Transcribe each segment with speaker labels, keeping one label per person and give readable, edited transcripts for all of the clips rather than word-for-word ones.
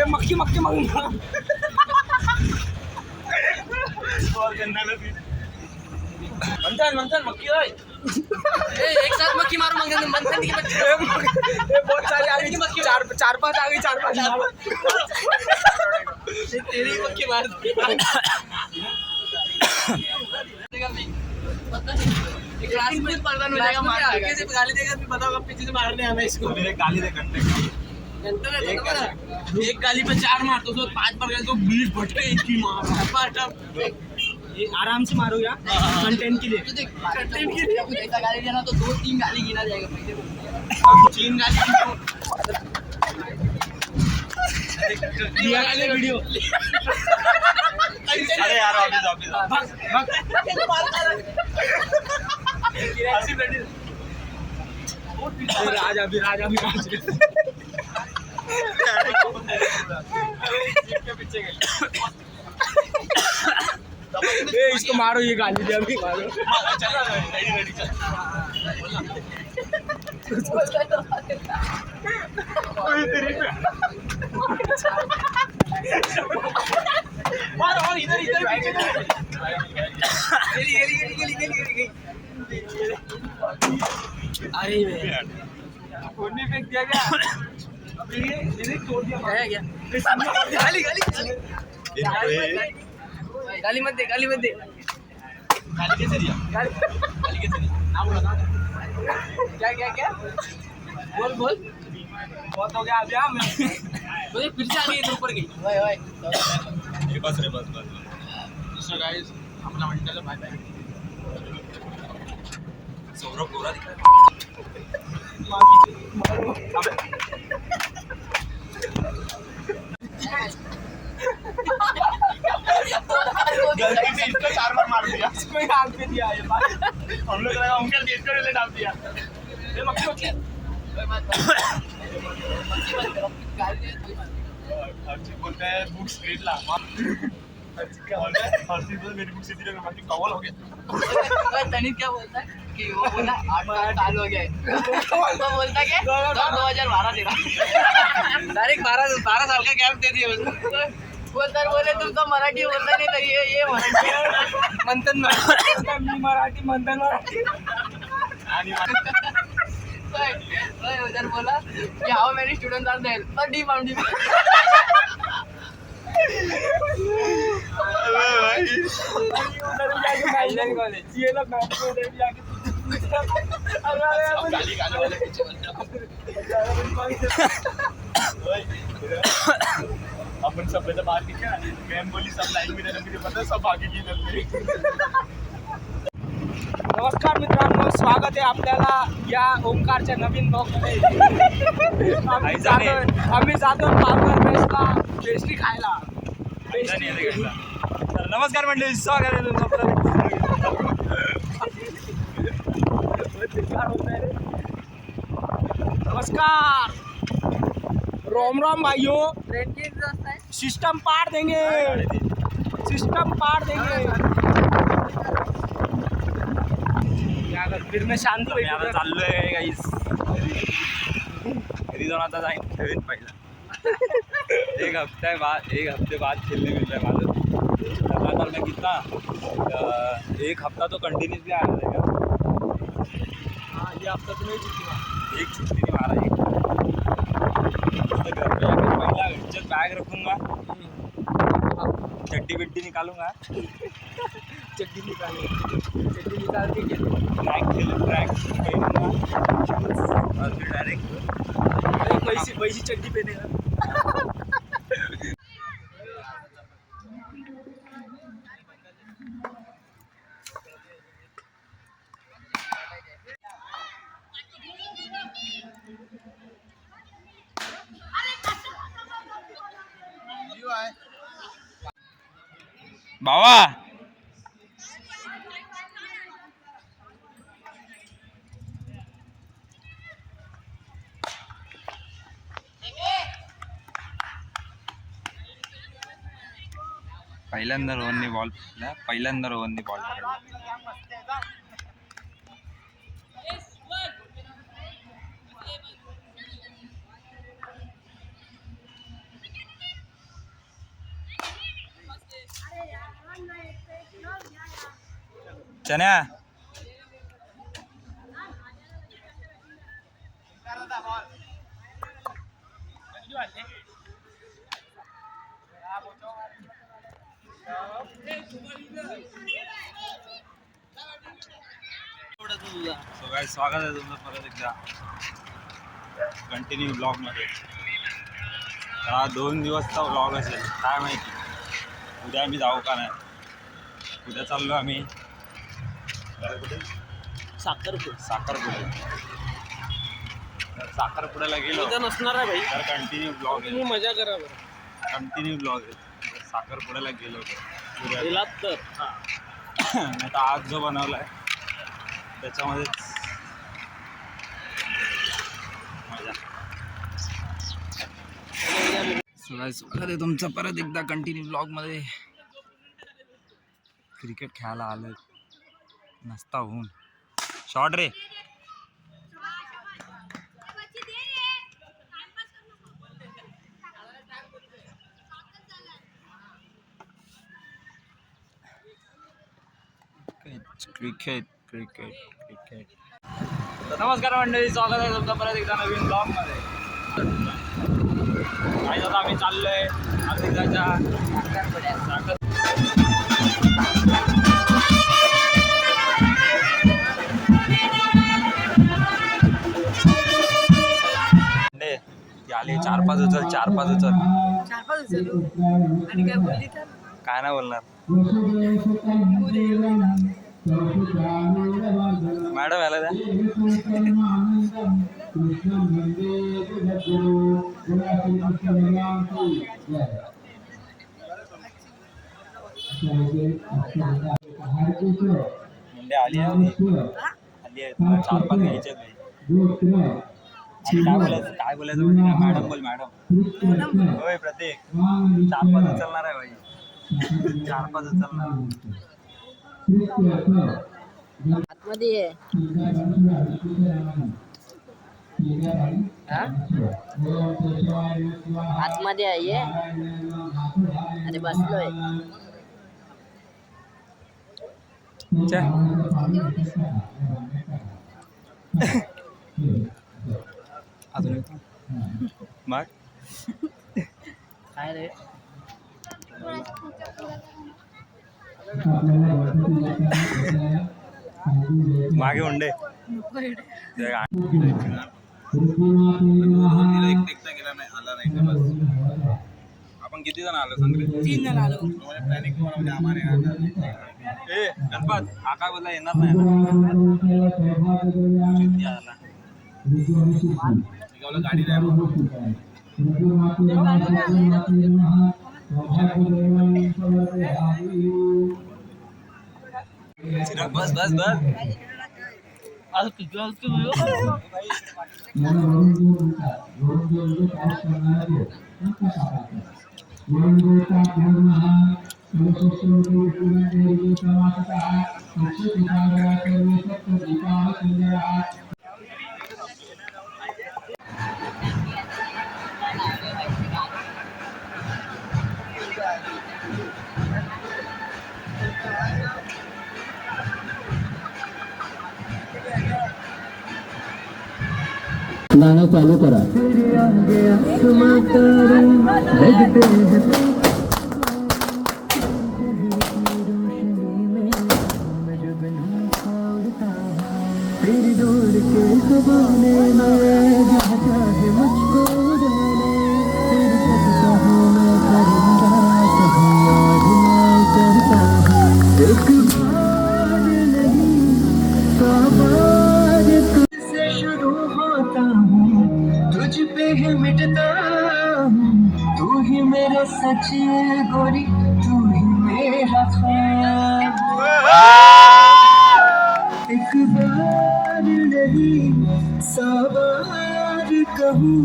Speaker 1: मक्की मक्की मागून मंथन मक्की होय एक साथ मक्की मारो मंथन की बहुत सारी आ गई चार पांच आ गई तेरी मक्की मार क्लास में पलटन हो जाएगा मार आगे से गाली देगा फिर बताओ पीछे से मारने आना इसको मेरे गाली दे एक गाली पे 4 मारतो तो 5 पर गए तो 20 फटके इतकी मार ये आराम से मारो यार कंटेंट के लिए कंटेंट के लिए कुछ ऐसा गाली देना तो 2-3 गाली गिना जाएगा पहले 3 गाली दिया गाली वीडियो
Speaker 2: अरे यार ऑफिस
Speaker 1: राजा भी इसको मारो ये गाली दे अभी मारो और इधर अरे फोन फेंक दिया क्या तोड़ दिया गाली मत दे गाली कैसे दिया गाली कैसे दिया क्या बोल बहुत हो गया अभी मुझे फिर से आ गई ऊपर गई
Speaker 2: बस
Speaker 1: सो गाइस अपना मंडल बाय बाय
Speaker 2: सौरभ गोरा गलती से इसको 4 बार मार दिया कोई हाथ पे दिया ये हम लोग लगा उनके इसको ले डाल दिया ये मक्खी बोलते हैं बुक स्ट्रीट ला मेरी बुक से कवल हो गया
Speaker 3: तनिक क्या बोलता है कि वो बोला 8 साल हो गए तो बोलता क्या 2012 तेरा
Speaker 1: डायरेक्ट 12 साल का गैप दे दिया उसको
Speaker 3: बोले तुम तो मराठी बोलता नहीं तो ये मराठी
Speaker 1: मंथन मराठी मंथन
Speaker 3: उधर बोला कि हाउ मेनी स्टूडेंट्स आर देयर तो डी फाउंड
Speaker 1: कॉलेज ये लोग उधर भी जाके
Speaker 2: अपन सब बाहर की मैम बोली सब लाइन में रहना मुझे पता सब आगे की
Speaker 1: नमस्कार मित्रांनो, स्वागत आहे आपल्याला या ओंकारच्या नवीन ब्लॉगमध्ये. आम्ही जातो पावकर बेस्टला पेस्ट्री खायला.
Speaker 2: तर नमस्कार मंडळी, स्वागत आहे तुमचं.
Speaker 1: नमस्कार, रोम रोम भाइयों. सिस्टम पाड़ देंगे, सिस्टम पाड़ देंगे. फिर मैं शांत
Speaker 2: आता चाललोय गाईस घरी जाऊन आता जाईन ठेवीन पहिला. एक हफ्ते बाद खेलने मिलता है माझं. लगातार मैं कितना एक हफ्ता तो कंटिन्यूसली आ रहा है.
Speaker 1: हाँ, ये हफ्ता तो नहीं छुट्टी
Speaker 2: एक छुट्टी नहीं मारा. एक घर पे आकर पहला इज्जत बैग रखूंगा, चड्डी बिड्डी निकालूंगा.
Speaker 1: चड्डी निकाल के
Speaker 2: ट्रैक पहनूंगा और फिर डायरेक्ट
Speaker 1: वैसी चड्डी पहनेगा.
Speaker 2: बाबा पहिल्यांदा रोहनने बॉल पकडला. चन्या सो गाइस स्वागत आहे तुमचं परत एकदा कंटिन्यू ब्लॉगमध्ये. हा 2 दिवसचा ब्लॉग असेल काय माहिती. उद्या आम्ही जाऊ का नाही. उद्या चाललो आम्ही साखरपुड्याला गेलो
Speaker 1: नसणार आहे भाई
Speaker 2: तर कंटिन्यू ब्लॉग आहे.
Speaker 1: मजा करा
Speaker 2: कंटिन्यू ब्लॉग आहे. साखरपुड्याला गेलो उद्या
Speaker 1: तर
Speaker 2: नाही तर आज जो बनवला आहे त्याच्यामध्येच मजा. स्वागत आहे तुमचं परत एकदा कंटिन्यू ब्लॉगमध्ये. क्रिकेट खेळायला आलं नसता होऊन शॉर्ट रे. Cricket cricket cricket. नमस्कार मंडळी, स्वागत आहे तुमचं परत एकदा नवीन ब्लॉगमध्ये. काय आता आम्ही चाललोय आदित्याच्या आले 4-5 उचल 4-5 उचल.
Speaker 3: 4-5 उचलू आणि काय बोलली तर
Speaker 2: काय नाही बोलणार. मॅडम याला द्या. मुंडे आली आहे आली आहे. 4-5 घ्यायचे नाही. काय बोलायचं म्हणजे काय. मॅडम बोल मॅडम. होय प्रत्येक 4-5 उचलणार आहे भाई. 4-5 उचलणार.
Speaker 3: आतमध्ये आतमध्ये आहे. अरे बसलोय.
Speaker 2: अजून मग
Speaker 3: काय रे
Speaker 2: मागे मुंडे आपण किती जण आलो सांग रे.
Speaker 3: 3 जण आलो.
Speaker 2: ए गणपत आका बोलला येणार नाही गाडी बस बस बस.
Speaker 1: आज किती वाजता
Speaker 4: गाना चालू करा. तुझ पे ही मिटता हूँ, तू ही मेरा सच गोरी, तू ही मेरा ख्वाब. एक बार नहीं 100 बार कहूँ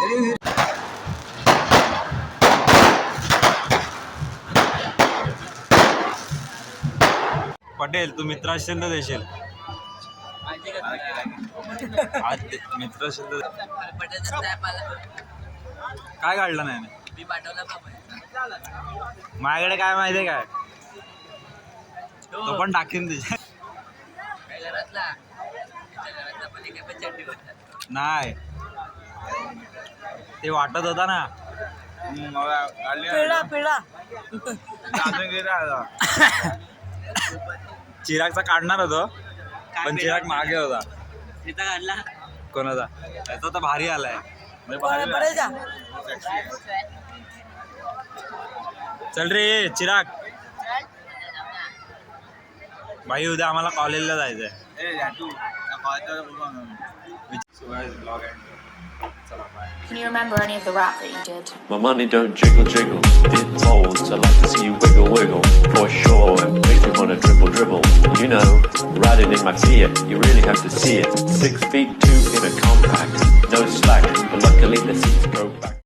Speaker 4: तेरे.
Speaker 2: पटेल तू मित्र असेल तर देशील. आज मित्र असेल तर काय काढलं नाही.
Speaker 3: मी पाठवला बाबा.
Speaker 2: माझ्याकडे काय माहिती आहे काय तो पण टाकेन त्याच्या नाही ते वाटत होता ना
Speaker 1: पेढा
Speaker 2: चिरागचा काढणार होतो पण चिराग मागे होता
Speaker 1: तिथं काढला
Speaker 2: कोणाचा त्याचा तर भारी आलाय म्हणजे भारी
Speaker 1: पडेल
Speaker 2: आलाय. चल रे चिराग भाई उद्या आम्हाला कॉलेजला जायचंय
Speaker 5: Can you remember any of the rap that you did?
Speaker 6: My money don't jiggle jiggle, it folds. I like to see you wiggle wiggle, for sure. Makes me wanna dribble dribble. You know, riding in my Fiat, you really have to see it. 6'2" in a compact, no slack, but luckily the seats go back.